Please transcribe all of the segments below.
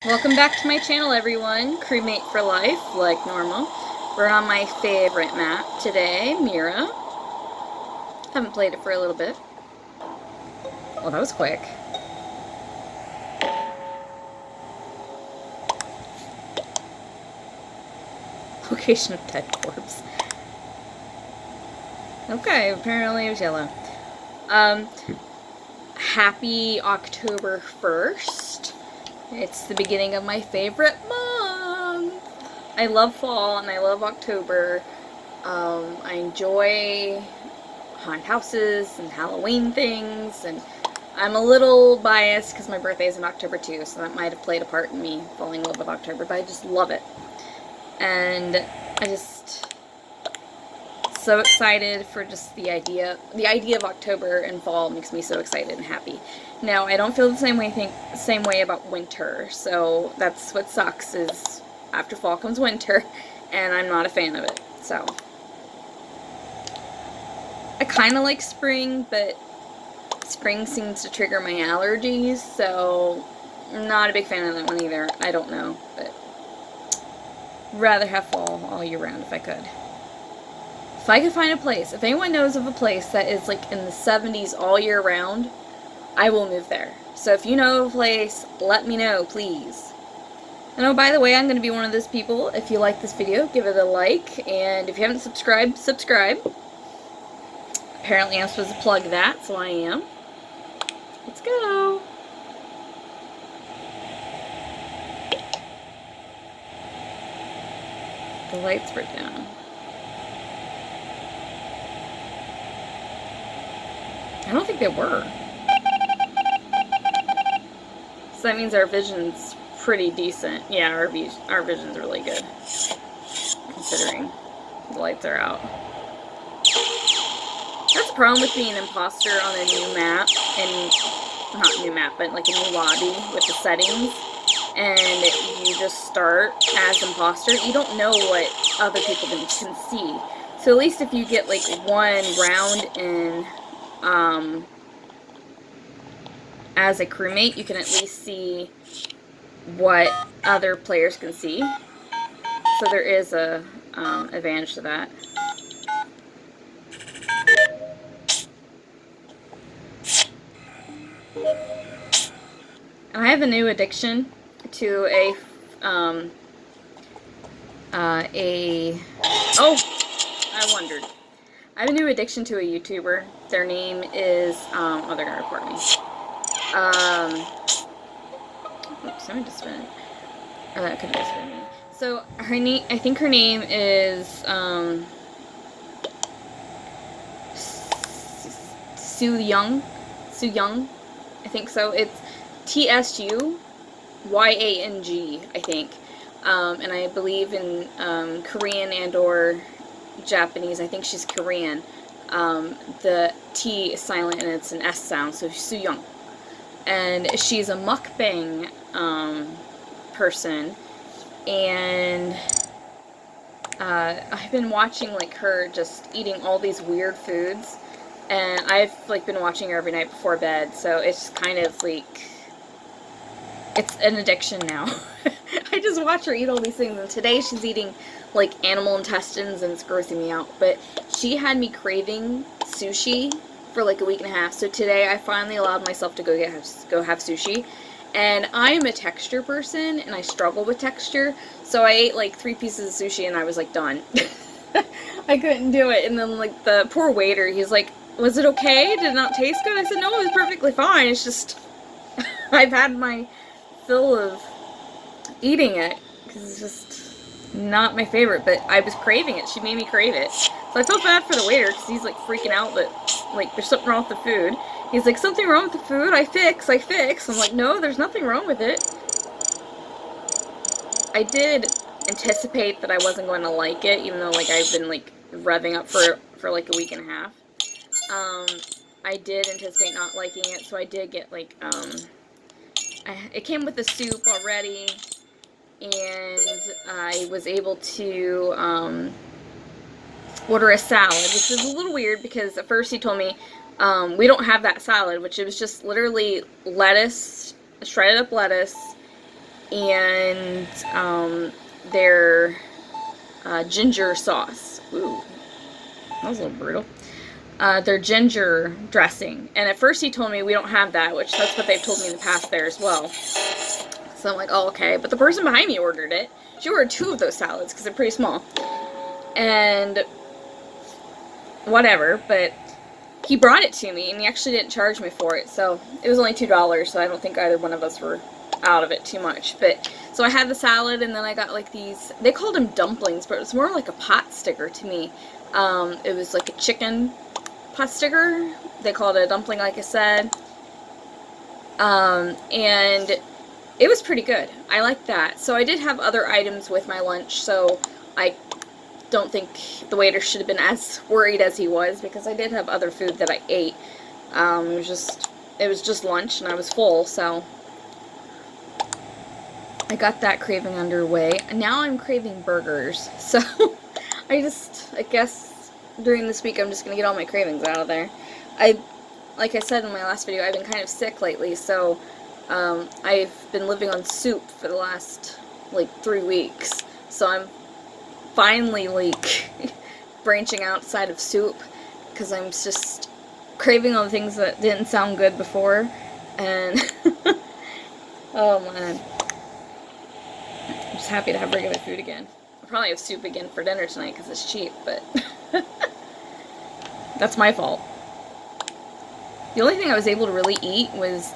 Welcome back to my channel, everyone. Cremate for life, like normal. We're on my favorite map today, Mira. Haven't played it for a little bit. Oh, that was quick. Location of dead corpse. Okay, apparently it was yellow. Happy October 1st. It's the beginning of my favorite month. I love fall and I love October. I enjoy haunted houses and Halloween things, and I'm a little biased because my birthday is in October too, so that might have played a part in me falling in love with October, but I just love it. And I just so excited for just the idea of October and fall makes me so excited and happy. Now, I don't feel the same way about winter, so that's what sucks, is after fall comes winter, and I'm not a fan of it. So I kind of like spring, but spring seems to trigger my allergies, so I'm not a big fan of that one either. I don't know, but rather have fall all year round if I could. If I could find a place, if anyone knows of a place that is like in the 70s all year round, I will move there. So if you know of a place, let me know, please. And oh, by the way, I'm going to be one of those people. If you like this video, give it a like, and if you haven't subscribed, subscribe. Apparently I'm supposed to plug that, so I am. Let's go. The lights were down. I don't think they were. So that means our vision's pretty decent. Yeah, our vision's really good, considering the lights are out. That's the problem with being an imposter on a new map, and not new map, but like a new lobby with the settings, and you just start as imposter. You don't know what other people can see. So at least if you get like one round in as a crewmate, you can at least see what other players can see. So there is a advantage to that. And I have a new addiction to oh, I wondered. I have a new addiction to a YouTuber. Their name is, oh, they're gonna report me. Oops, let me just spin it. Oh, that couldn't just spin me. So, I think her name is, Su Young, I think so. It's TSUYANG, I think. And I believe in, Korean and or Japanese, I think she's Korean. The T is silent and it's an S sound, so Sooyoung. And she's a mukbang person, and I've been watching like her just eating all these weird foods, and I've like been watching her every night before bed, so it's kind of like it's an addiction now. I just watch her eat all these things, and today she's eating like animal intestines, and it's grossing me out. But she had me craving sushi for like a week and a half, so today I finally allowed myself to go have sushi. And I am a texture person, and I struggle with texture, so I ate like 3 pieces of sushi, and I was like done. I couldn't do it. And then like the poor waiter, he's like, "Was it okay? Did it not taste good?" I said, "No, it was perfectly fine. It's just I've had my fill of eating it because it's just not my favorite, but I was craving it. She made me crave it." So I felt bad for the waiter because he's like freaking out that like there's something wrong with the food. He's like, "Something wrong with the food? I fix. I'm like, "No, there's nothing wrong with it." I did anticipate that I wasn't going to like it, even though like I've been like revving up for like a week and a half. I did anticipate not liking it, so I did get like it came with the soup already, and I was able to order a salad, which was a little weird because at first he told me we don't have that salad, which it was just literally lettuce, shredded up lettuce, and their ginger sauce. Ooh, that was a little brutal. Their ginger dressing. And at first he told me we don't have that, which that's what they've told me in the past there as well. So I'm like, oh, okay. But the person behind me ordered it. She ordered 2 of those salads because they're pretty small. And whatever, but he brought it to me and he actually didn't charge me for it. So it was only $2, so I don't think either one of us were out of it too much. But so I had the salad, and then I got like these, they called them dumplings, but it was more like a pot sticker to me. It was like a chicken pot sticker. They called it a dumpling, like I said. And it was pretty good. I liked that. So I did have other items with my lunch, so I don't think the waiter should have been as worried as he was, because I did have other food that I ate. It was just lunch, and I was full, so I got that craving underway. Now I'm craving burgers, so I guess during this week I'm just gonna get all my cravings out of there. Like I said in my last video, I've been kind of sick lately, so I've been living on soup for the last, like, 3 weeks. So I'm finally, like, branching outside of soup, because I'm just craving all the things that didn't sound good before, and oh man. I'm just happy to have regular food again. I'll probably have soup again for dinner tonight because it's cheap, but that's my fault. The only thing I was able to really eat was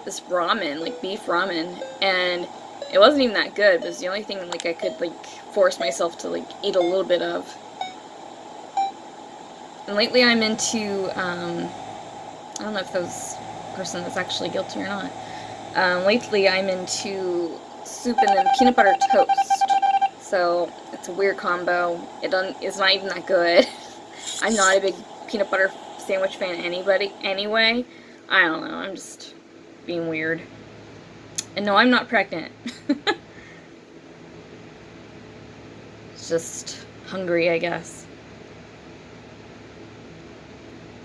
this ramen, like beef ramen, and it wasn't even that good. It was the only thing like I could like force myself to like eat a little bit of. And lately I'm into I don't know if those person is actually guilty or not. Lately I'm into soup and then peanut butter toast. So it's a weird combo. It's not even that good. I'm not a big peanut butter sandwich fan anyway. I don't know. I'm just being weird. And no, I'm not pregnant. It's just hungry, I guess.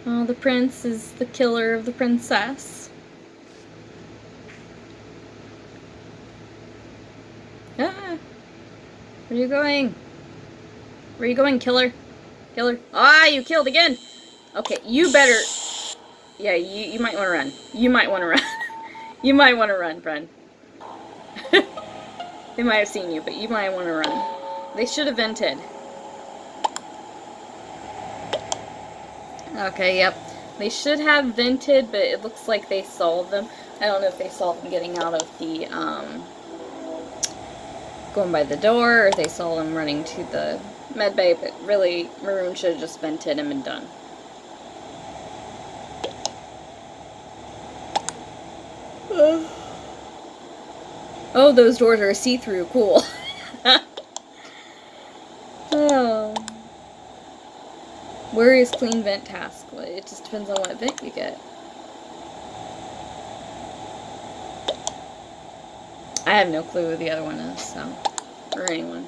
Oh, the prince is the killer of the princess. Ah! Where are you going? Where are you going, killer? Killer? Ah, you killed again! Okay, you better... Yeah, you might want to run. You might want to run. You might want to run, friend. They might have seen you, but you might want to run. They should have vented. Okay, yep. They should have vented, but it looks like they saw them. I don't know if they saw them getting out of the, going by the door, or if they saw them running to the med bay, but really, Maroon should have just vented and been done. Oh, those doors are see-through. Cool. Oh. Where is clean vent task? It just depends on what vent you get. I have no clue who the other one is, so... Or anyone.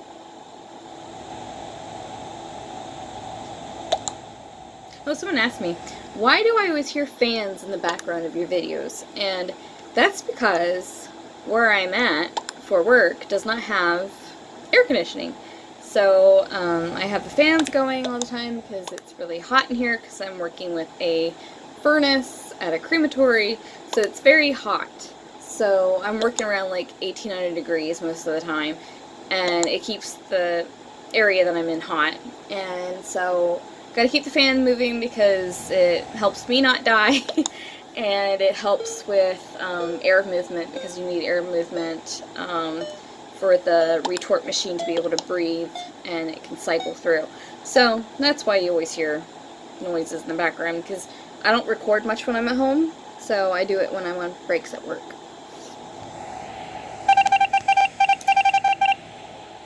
Oh, someone asked me, why do I always hear fans in the background of your videos? And that's because where I'm at for work does not have air conditioning. So I have the fans going all the time because it's really hot in here because I'm working with a furnace at a crematory, so it's very hot. So I'm working around like 1800 degrees most of the time, and it keeps the area that I'm in hot. And so gotta keep the fan moving because it helps me not die. And it helps with air movement, because you need air movement for the retort machine to be able to breathe, and it can cycle through. So that's why you always hear noises in the background, because I don't record much when I'm at home, so I do it when I'm on breaks at work.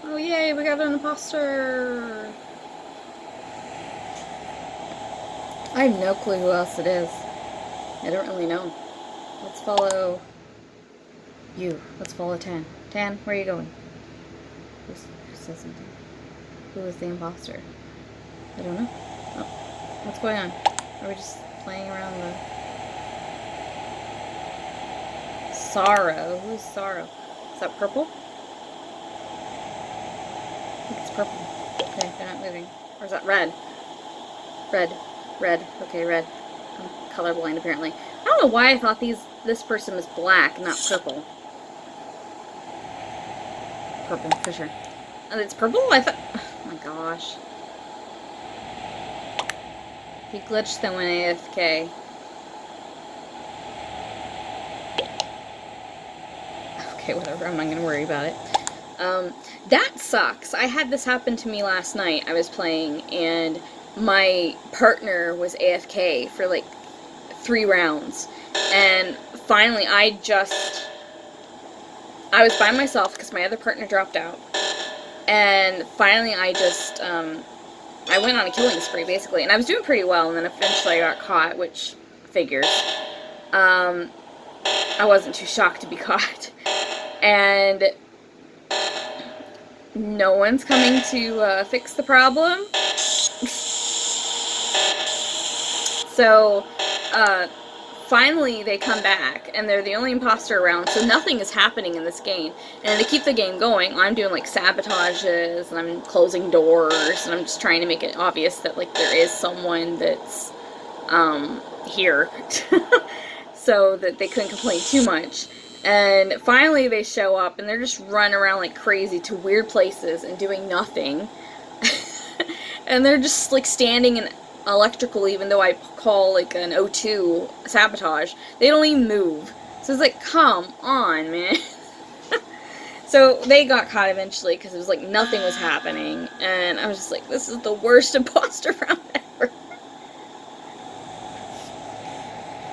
Oh yay, we got an imposter! I have no clue who else it is. I don't really know. Let's follow you. Let's follow Tan. Tan, where are you going? Who says something? Who is the imposter? I don't know. Oh, what's going on? Are we just playing around the... Sorrow? Who's Sorrow? Is that purple? I think it's purple. Okay, they're not moving. Or is that red? Red. Red. Okay, red. I'm colorblind, apparently. I don't know why I thought this person was black, not purple. Purple, for sure. Oh, it's purple? I thought... Oh my gosh. He glitched then when AFK. Okay, whatever. I'm not gonna worry about it. That sucks. I had this happen to me last night. I was playing, and my partner was AFK for like 3 rounds. And finally, I was by myself because my other partner dropped out. And finally, I went on a killing spree, basically. And I was doing pretty well, and then eventually I got caught, which figures. I wasn't too shocked to be caught. And no one's coming to fix the problem. So, finally they come back, and they're the only imposter around, so nothing is happening in this game. And to keep the game going, I'm doing, like, sabotages, and I'm closing doors, and I'm just trying to make it obvious that, like, there is someone that's, here. So that they couldn't complain too much. And finally they show up, and they're just running around like crazy to weird places and doing nothing. And they're just like standing in electrical, even though I call like an O2 sabotage. They don't even move. So it's like, come on, man. So they got caught eventually because it was like nothing was happening. And I was just like, this is the worst imposter round ever.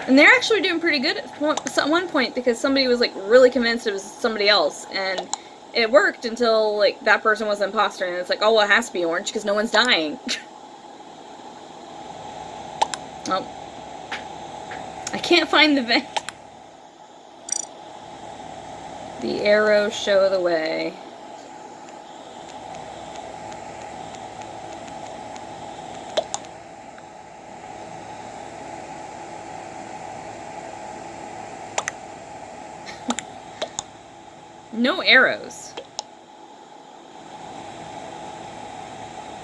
And they're actually doing pretty good at one point, because somebody was like really convinced it was somebody else, and it worked until like that person was an imposter, and it's like, oh well, it has to be orange because no one's dying. Oh, I can't find the vent. The arrows show the way. No arrows.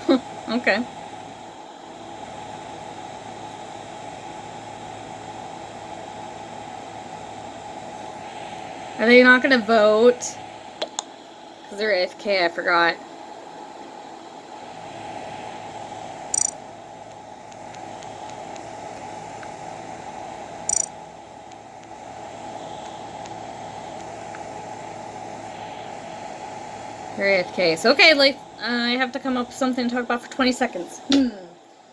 Okay. Are they not gonna vote? Because they're AFK, I forgot. They're AFK. So, okay, like, I have to come up with something to talk about for 20 seconds.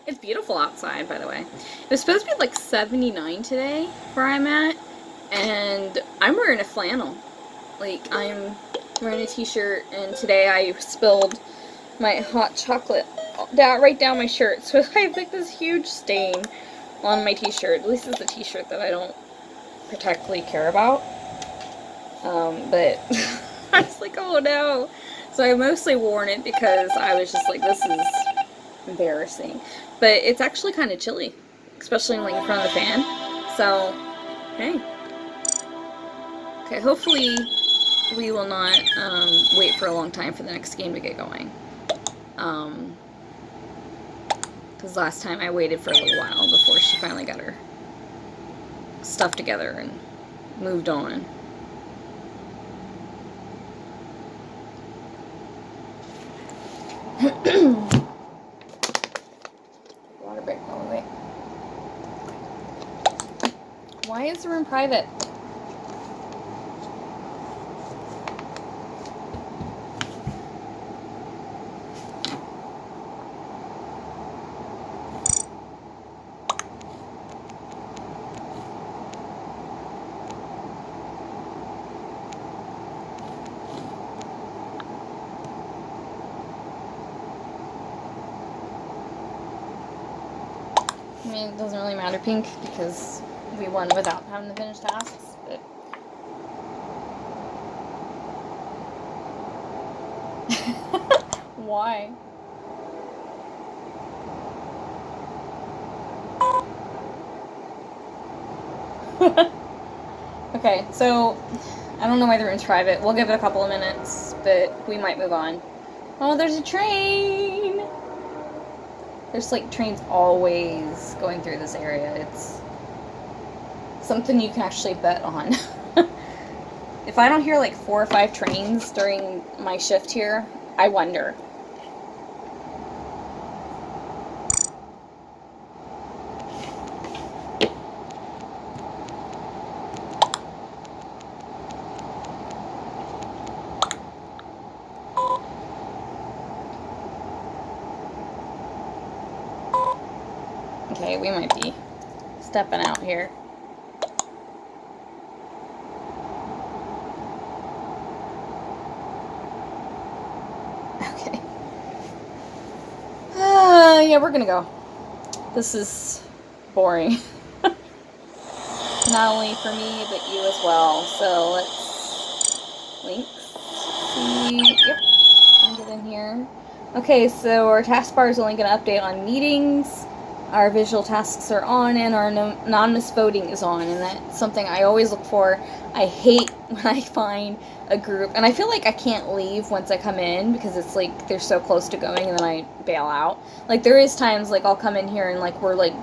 It's beautiful outside, by the way. It was supposed to be like 79 today, where I'm at. And I'm wearing a flannel. Like, I'm wearing a t-shirt, and today I spilled my hot chocolate right down my shirt. So I have like this huge stain on my t-shirt. At least it's a t-shirt that I don't particularly care about. But I was like, oh no. So I mostly worn it because I was just like, this is embarrassing. But it's actually kind of chilly, especially like in front of the fan. So, hey. Okay, hopefully we will not wait for a long time for the next game to get going. Because last time I waited for a little while before she finally got her stuff together and moved on. Water break, oh wait. Why is the room private? I mean, it doesn't really matter, Pink, because we won without having to finish tasks, but... Why? Okay, so I don't know why the room's private. We'll give it a couple of minutes, but we might move on. Oh, there's a train! There's like trains always going through this area. It's something you can actually bet on. If I don't hear like 4 or 5 trains during my shift here, I wonder. Okay, we might be stepping out here. Okay. Yeah, we're gonna go. This is boring. Not only for me, but you as well. So let's links. See, yep, I'll get in here. Okay, so our taskbar is only going to update on meetings. Our visual tasks are on, and our anonymous voting is on, and that's something I always look for. I hate when I find a group, and I feel like I can't leave once I come in, because it's like they're so close to going, and then I bail out. Like, there is times, like, I'll come in here, and, like, we're, like,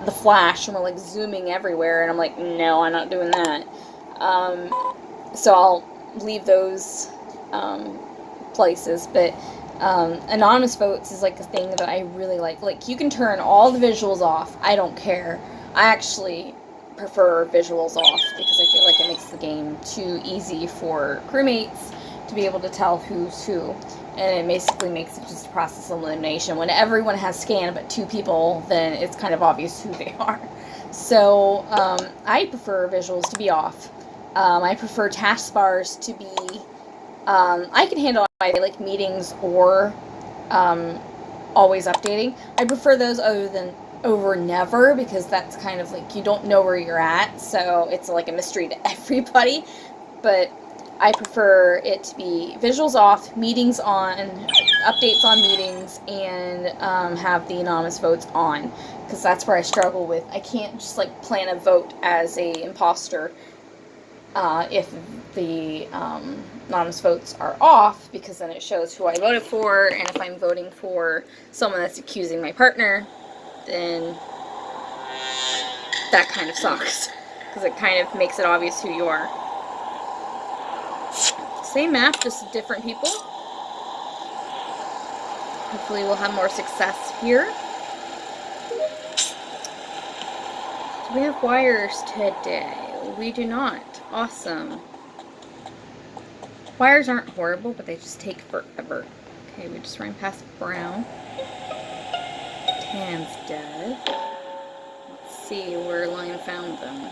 the Flash, and we're, like, zooming everywhere, and I'm like, no, I'm not doing that. So I'll leave those places, but anonymous votes is like a thing that I really like. Like, you can turn all the visuals off. I don't care. I actually prefer visuals off because I feel like it makes the game too easy for crewmates to be able to tell who's who. And it basically makes it just a process of elimination. When everyone has scan but 2 people, then it's kind of obvious who they are. So I prefer visuals to be off. I prefer taskbars to be... I can handle either like meetings or always updating. I prefer those over never, because that's kind of like you don't know where you're at, so it's like a mystery to everybody. But I prefer it to be visuals off, meetings on, updates on meetings, and have the anonymous votes on, because that's where I struggle with. I can't just like plan a vote as a imposter if the anonymous votes are off, because then it shows who I voted for, and if I'm voting for someone that's accusing my partner, then that kind of sucks, because it kind of makes it obvious who you are. Same map, just different people. Hopefully we'll have more success here. Do we have wires today? We do not. Awesome. Wires aren't horrible, but they just take forever. Okay, we just ran past Brown. Tan's dead. Let's see where Lion found them.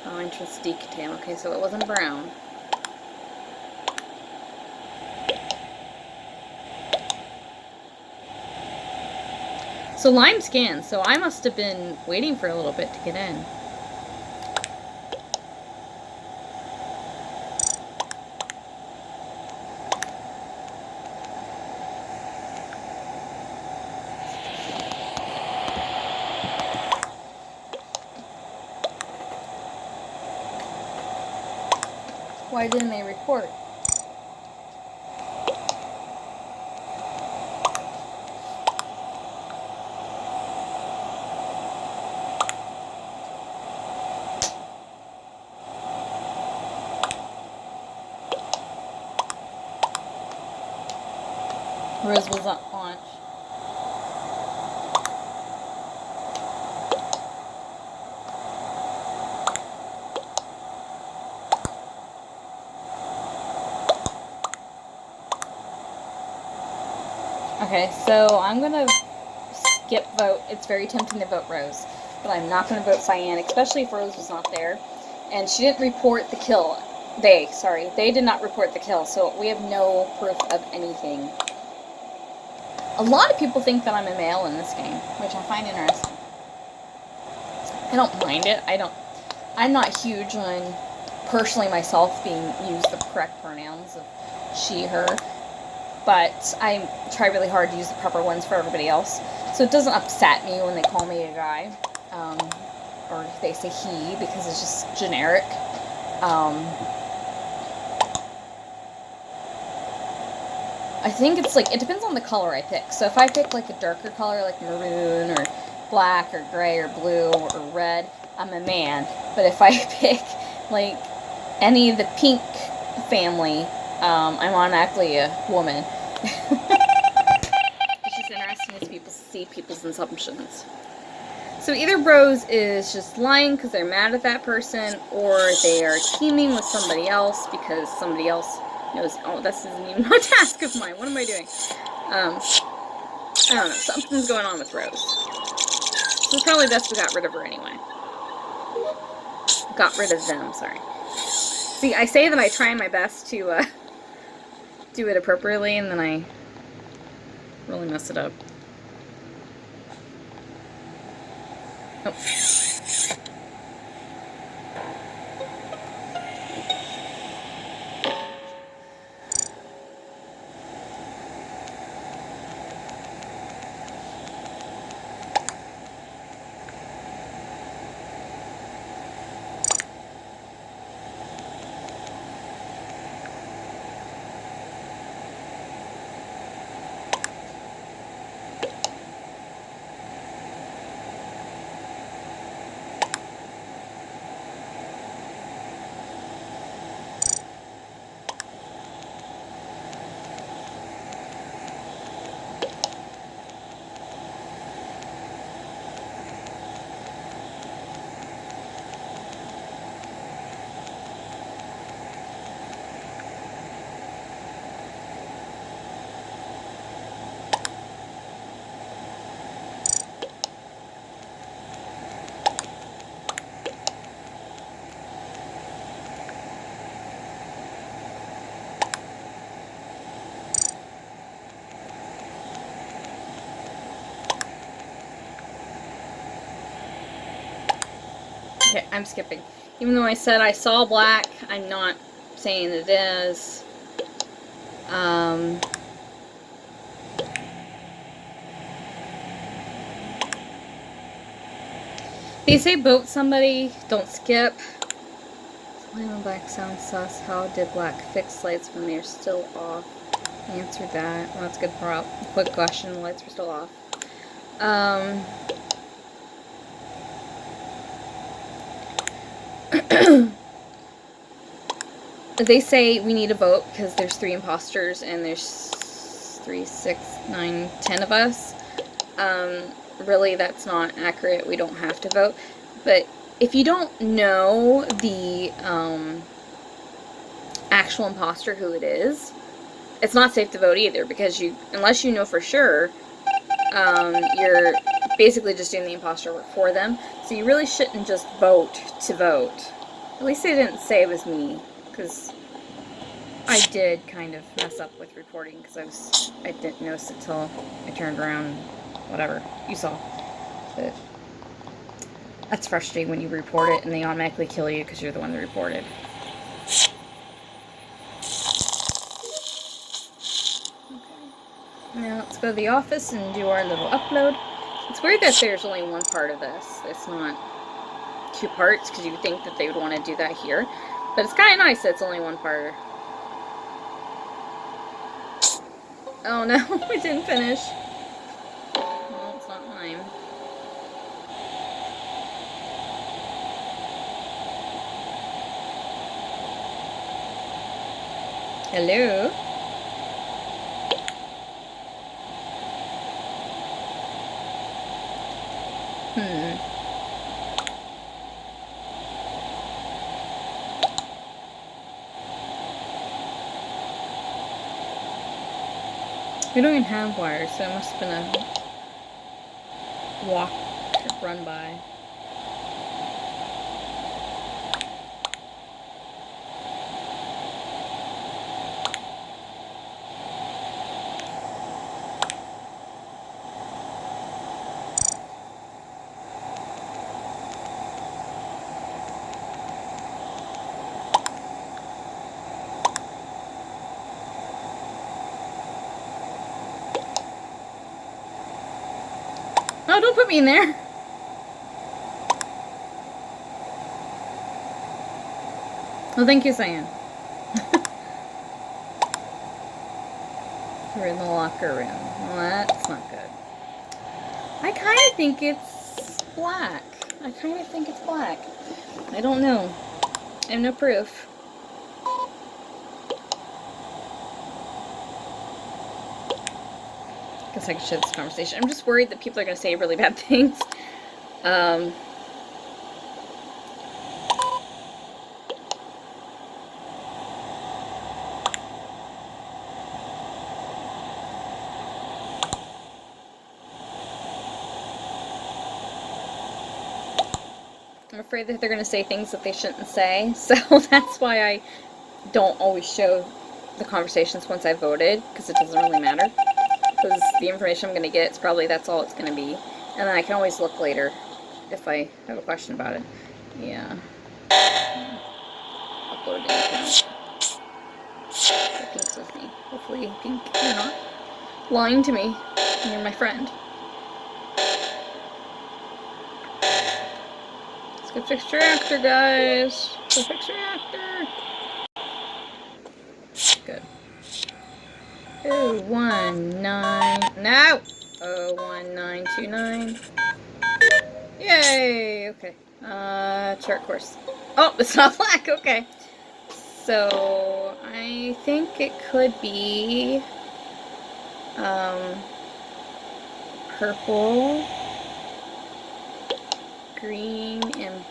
Oh, entrance decontam. Okay, so it wasn't Brown. So Lime scanned, so I must have been waiting for a little bit to get in. Why didn't they report? Rose was on launch. Okay, so I'm gonna skip vote. It's very tempting to vote Rose, but I'm not gonna vote Cyan, especially if Rose was not there. And she didn't report the kill. They did not report the kill, so we have no proof of anything. A lot of people think that I'm a male in this game, which I find interesting. I don't mind it. I'm not huge on, personally myself, being used the correct pronouns of she, her. But I try really hard to use the proper ones for everybody else. So it doesn't upset me when they call me a guy. Or they say he, because it's just generic. I think it's like, it depends on the color I pick. So if I pick like a darker color, like maroon or black or gray or blue or red, I'm a man. But if I pick like any of the pink family, I'm automatically a woman. It's just interesting as people see people's assumptions. So either bros is just lying because they're mad at that person, or they are teaming with somebody else because somebody else knows, oh, this isn't even a task of mine. What am I doing? I don't know. Something's going on with Rose. So it's probably best we got rid of her anyway. Got rid of them, sorry. See, I say that I try my best to do it appropriately, and then I really mess it up. Oh. Okay, I'm skipping. Even though I said I saw black, I'm not saying it is. They say vote somebody, don't skip. When black sounds sus, how did black fix lights when they're still off? Answer that. Well, that's a good quick question. The lights were still off. They say we need a vote because there's 3 imposters and there's 3, 6, 9, 10 of us. Really, that's not accurate. We don't have to vote. But if you don't know the actual imposter who it is, it's not safe to vote either, because unless you know for sure, you're basically just doing the imposter work for them. So you really shouldn't just vote to vote. At least they didn't say it was me, because I did kind of mess up with reporting, because I didn't notice it till I turned around. Whatever you saw, but that's frustrating when you report it and they automatically kill you because you're the one that reported. Okay. Now let's go to the office and do our little upload. It's weird that there's only one part of this. It's not 2 parts, because you would think that they would want to do that here. But it's kind of nice that it's only one part. Oh no, we didn't finish. No, it's not mine. Hello? We don't even have wires, so it must have been a walk run by. Oh, don't put me in there. I Well, thank you, Cyan. We're in the locker room. Well, that's not good. I kind of think it's black. I don't know. I have no proof. Guess I could share this conversation. I'm just worried that people are going to say really bad things. I'm afraid that they're going to say things that they shouldn't say, so that's why I don't always show the conversations once I've voted, because it doesn't really matter. Because the information I'm going to get, it's probably that's all it's going to be. And then I can always look later if I have a question about it. Yeah. Upload an account. Pink's with me. Hopefully, Pink, you're not lying to me. You're my friend. Let's go fix reactor, guys. Go fix reactor. Good. 019. No! 01929. Yay! Okay. Chart course. Oh, it's not black. Okay. So, I think it could be purple, green, and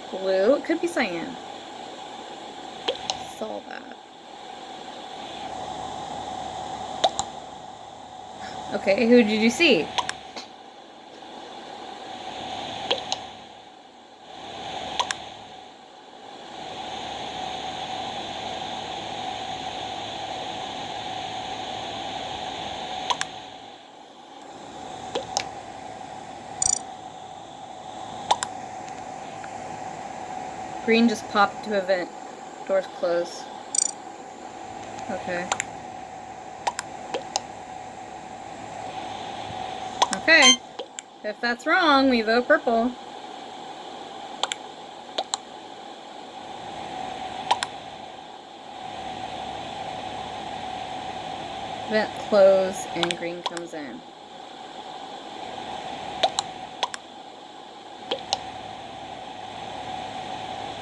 blue. It could be cyan. Saw that. Okay, who did you see? Green just popped to a vent. Doors closed. Okay. Okay. If that's wrong, we vote purple. Vent closed and green comes in.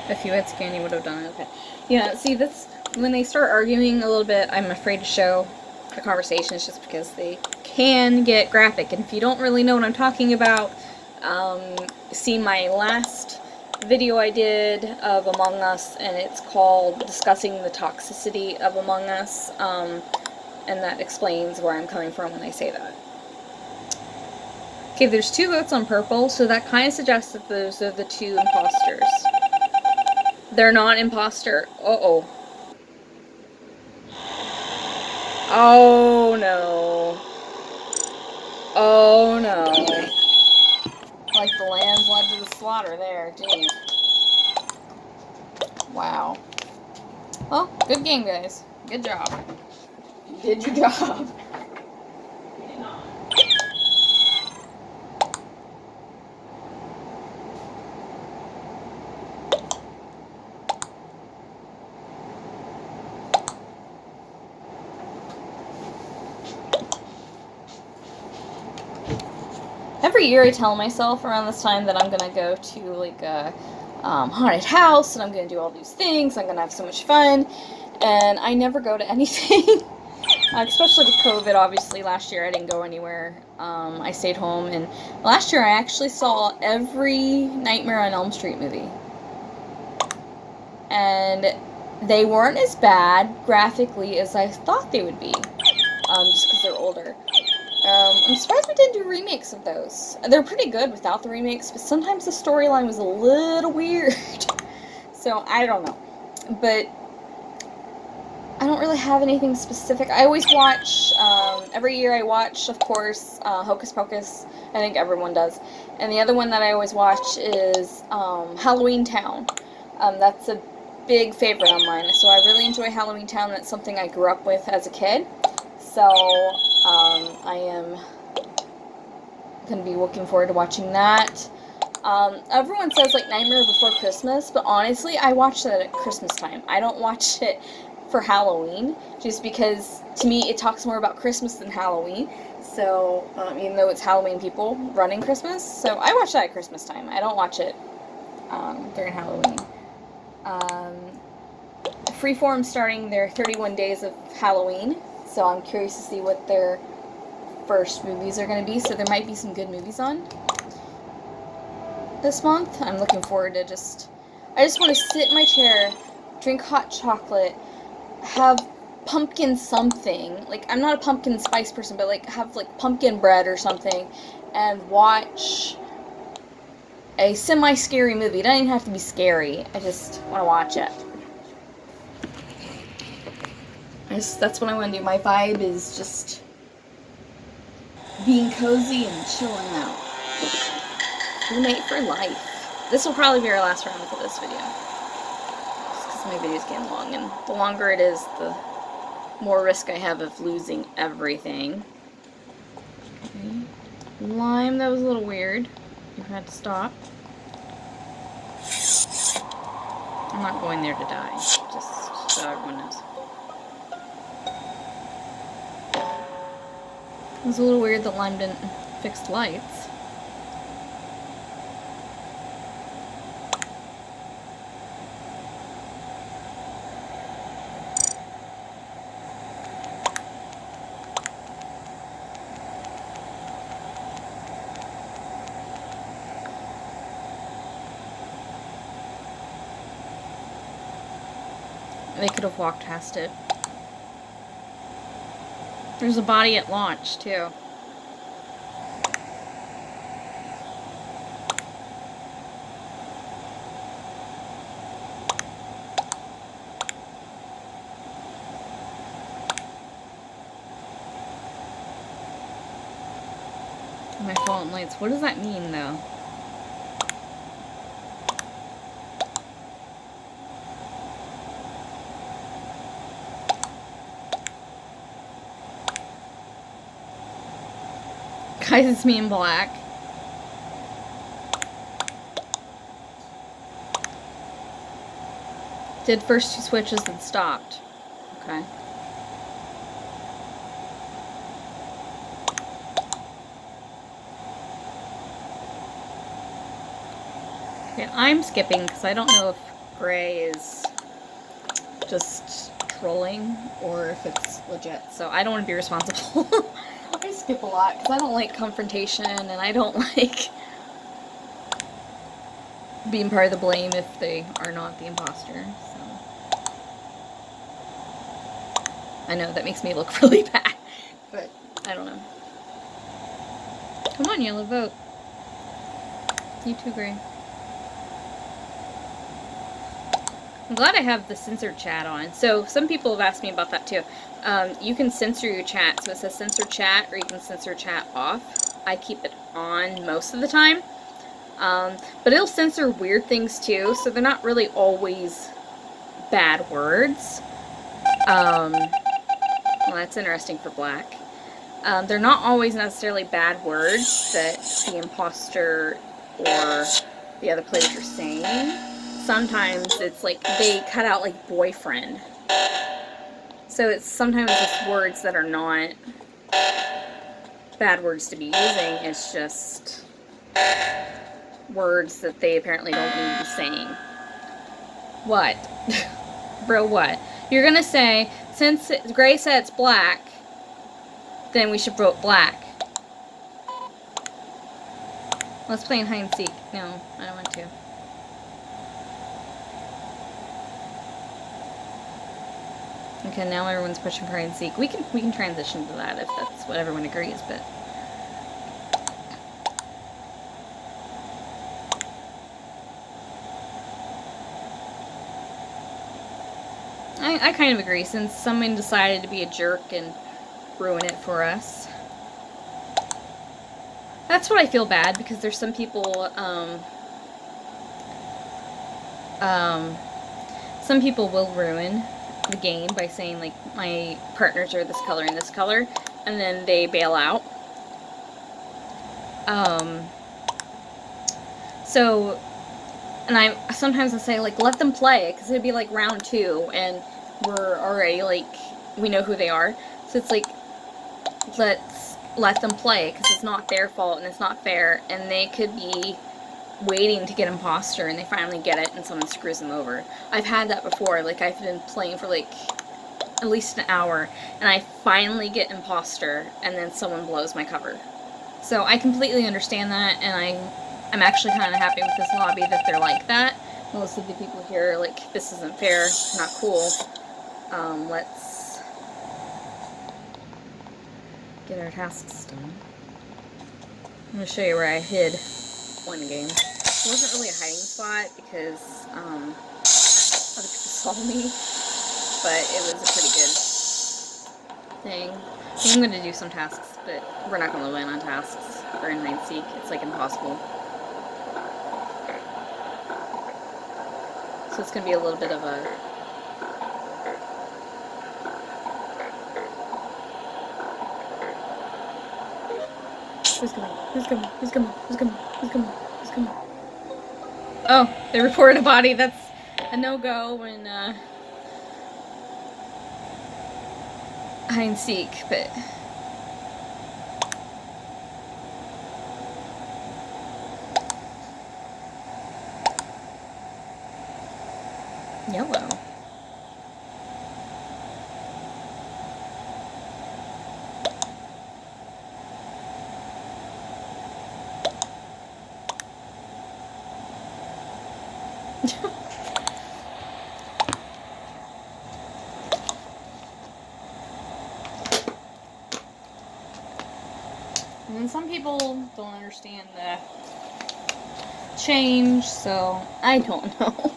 If you had scanned, you would have done it. Okay. Yeah, see, this, when they start arguing a little bit, I'm afraid to show the conversations just because they can get graphic. And if you don't really know what I'm talking about, see my last video I did of Among Us, and it's called Discussing the Toxicity of Among Us, and that explains where I'm coming from when I say that. Okay, there's 2 votes on purple, so that kind of suggests that those are the 2 imposters. They're not imposter. Uh-oh. Oh, no. Oh, no. Like the lambs led to the slaughter there. Jeez. Wow. Well, good game, guys. Good job. You did your job. Every year I tell myself around this time that I'm gonna go to like a haunted house and I'm gonna do all these things, I'm gonna have so much fun, and I never go to anything. Especially with COVID, obviously. Last year I didn't go anywhere. I stayed home, and last year I actually saw every Nightmare on Elm Street movie. And they weren't as bad graphically as I thought they would be, just because they're older. I'm surprised we didn't do remakes of those. They're pretty good without the remakes, but sometimes the storyline was a little weird. So, I don't know. But I don't really have anything specific. I always watch, every year I watch, of course, Hocus Pocus. I think everyone does. And the other one that I always watch is Halloween Town. That's a big favorite of mine. So I really enjoy Halloween Town. That's something I grew up with as a kid. So I am going to be looking forward to watching that. Everyone says like Nightmare Before Christmas, but honestly, I watch that at Christmas time. I don't watch it for Halloween, just because to me it talks more about Christmas than Halloween. So, even though it's Halloween people running Christmas, so I watch that at Christmas time. I don't watch it during Halloween. Freeform starting their 31 days of Halloween, so I'm curious to see what their first movies are going to be. So there might be some good movies on this month. I'm looking forward to I just want to sit in my chair, drink hot chocolate, have pumpkin something. Like, I'm not a pumpkin spice person, but like have like pumpkin bread or something and watch a semi-scary movie. It doesn't even have to be scary. I just want to watch it. That's what I want to do. My vibe is just being cozy and chilling out. Roommate for life. This will probably be our last round for this video. Just because my video's getting long, and the longer it is, the more risk I have of losing everything. Okay. Lime, that was a little weird. You had to stop. I'm not going there to die, just so everyone knows. It was a little weird that Lime didn't fix the lights. They could have walked past it. There's a body at launch, too. My fallen lights. What does that mean, though? Guys, it's me in black. Did first two switches and stopped. Okay. Okay, I'm skipping because I don't know if Gray is just trolling or if it's legit. So I don't want to be responsible. I skip a lot because I don't like confrontation and I don't like being part of the blame if they are not the imposter. So I know that makes me look really bad, but I don't know. Come on, yellow, vote. You too, Gray. I'm glad I have the censored chat on. So some people have asked me about that too. You can censor your chat. So it says censor chat, or you can censor chat off. I keep it on most of the time. But it'll censor weird things too. So they're not really always bad words. Well, that's interesting for black. They're not always necessarily bad words that the imposter or the other players are saying. Sometimes it's like they cut out like boyfriend. So it's sometimes just words that are not bad words to be using. It's just words that they apparently don't need to be saying. What? Bro, what? You're gonna say, since Gray said it's black, then we should vote black. Let's play in hide and seek. No, I don't want to. Okay, now everyone's pushing for hide and seek. We can transition to that if that's what everyone agrees, but I kind of agree, since someone decided to be a jerk and ruin it for us. That's what I feel bad, because there's some people, some people will ruin the game by saying, like, my partners are this color and this color, and then they bail out. So, and sometimes I say, like, let them play, because it'd be, like, round 2, and we're already, like, we know who they are. So it's like, let's let them play, because it's not their fault, and it's not fair, and they could be waiting to get imposter, and they finally get it, and someone screws them over. I've had that before. Like, I've been playing for, like, at least an hour, and I finally get imposter, and then someone blows my cover. So I completely understand that, and I'm actually kind of happy with this lobby that they're like that. Most of the people here are like, this isn't fair, not cool. Let's get our tasks done. I'm going to show you where I hid one game. It wasn't really a hiding spot because other people saw me, but it was a pretty good thing. I think I'm going to do some tasks, but we're not going to win on tasks or in hide and seek. It's like impossible. So it's going to be a little bit of a... Who's coming? Who's coming? Who's coming? Who's coming? Who's coming? Who's coming? Oh, they reported a body. That's a no-go when hide and seek, but... Yellow. And then some people don't understand the change, so I don't know.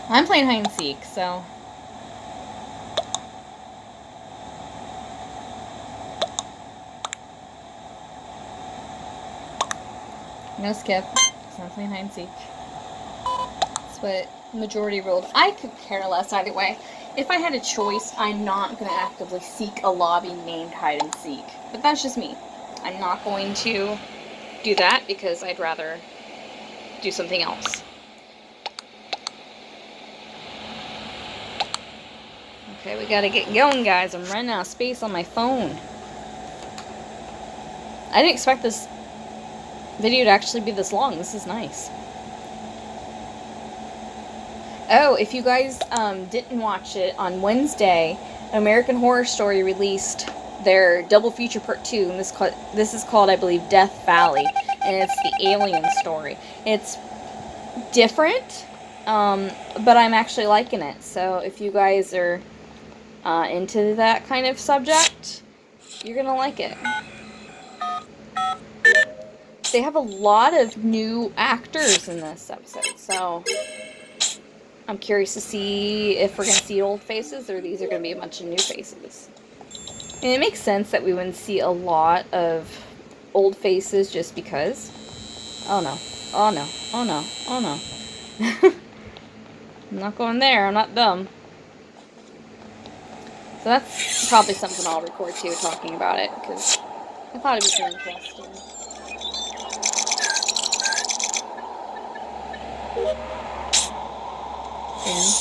I'm playing hide and seek, so... I'm gonna skip, because I'm playing hide and seek. That's what majority ruled. I could care less either way. If I had a choice, I'm not gonna actively seek a lobby named hide and seek. But that's just me. I'm not going to do that, because I'd rather do something else. Okay, we gotta get going, guys. I'm running out of space on my phone. I didn't expect this video to actually be this long. This is nice. Oh, if you guys didn't watch it, on Wednesday, American Horror Story released their double feature part 2, and this is called, I believe, Death Valley, and it's the alien story. It's different, but I'm actually liking it. So if you guys are into that kind of subject, you're gonna like it. They have a lot of new actors in this episode, so I'm curious to see if we're gonna see old faces or these are gonna be a bunch of new faces. And it makes sense that we wouldn't see a lot of old faces just because. Oh no, oh no, oh no, oh no. I'm not going there, I'm not dumb. So that's probably something I'll record too, talking about it, because I thought it was interesting. And...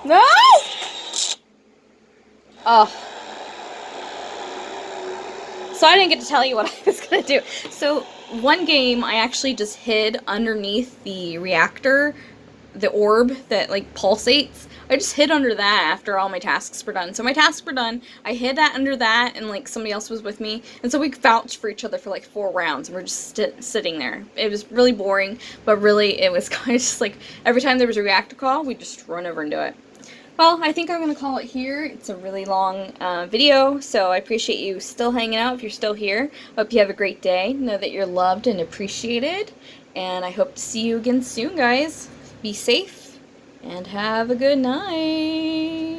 No! Oh. So I didn't get to tell you what I was going to do. So one game I actually just hid underneath the reactor, the orb that like pulsates. I just hid under that after all my tasks were done. So my tasks were done. I hid that under that, and like somebody else was with me. And so we vouched for each other for like 4 rounds, and we're just sitting there. It was really boring, but really it was kind of just like every time there was a reactor call, we'd just run over and do it. Well, I think I'm going to call it here. It's a really long video, so I appreciate you still hanging out if you're still here. Hope you have a great day. Know that you're loved and appreciated, and I hope to see you again soon, guys. Be safe, and have a good night.